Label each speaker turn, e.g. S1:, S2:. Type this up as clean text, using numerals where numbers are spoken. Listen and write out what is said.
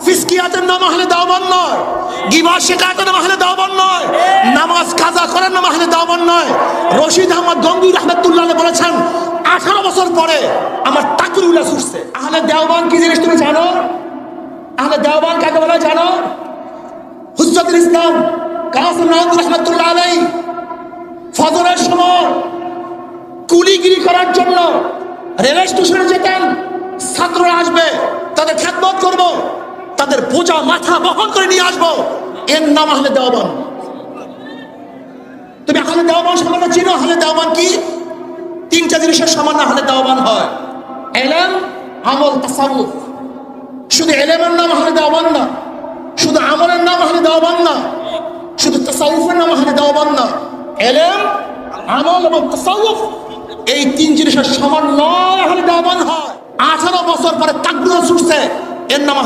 S1: ফিসকিয়াতের নাম আহলে দেওবন্দ নয়, গিবত শিকায়তের নাম আহলে দেওবন্দ নয়, নামাজ কাজা করার নাম আহলে দেওবন্দ নয়। রশিদ আহমদ গঙ্গুই রাহমাতুল্লাহ আলাইহি বলেছেন 18 বছর পরে আমার তাকরুল্লাহ ছুটছে। আহলে দেওবন্দ কি জিনিস তুমি জানো? আহলে দেওবন্দ কাকে বলে জানো? হুজ্জাতুল ইসলাম কাসিম নানভী রাহমাতুল্লাহ আলাইহি ফজরের সময় কুলিগিরি করার জন্য রেল স্টেশনে যেতেন। ছাত্ররা আসবে, তাদের খেদমত করব, তাদের বোঝা মাথা বহন করে নিয়ে আসবো, এর নাম আহলে দেওবন্দ। তুমি আহলে দেওবন্দ সম্বন্ধে চিনো? আহলে দেওবন্দ কি? 3টা জিনিসের সমান আহলে দেওবন্দ হয়: ইলম, আমল, তাসাউফ। শুধু ইলমের নাম আহলে দেওবন্দ না, শুধু আমলের নাম আহলে দেওবন্দ না, শুধু তাসাউফের নাম আহলে দেওবন্দ না। ইলম, আমল এবং তাসাউফ এই 3 জিনিসের সমন্বয় আহলে দেওবন্দ হয়। 18 বছর পরে তাকবীর ছুটছে, এর নাম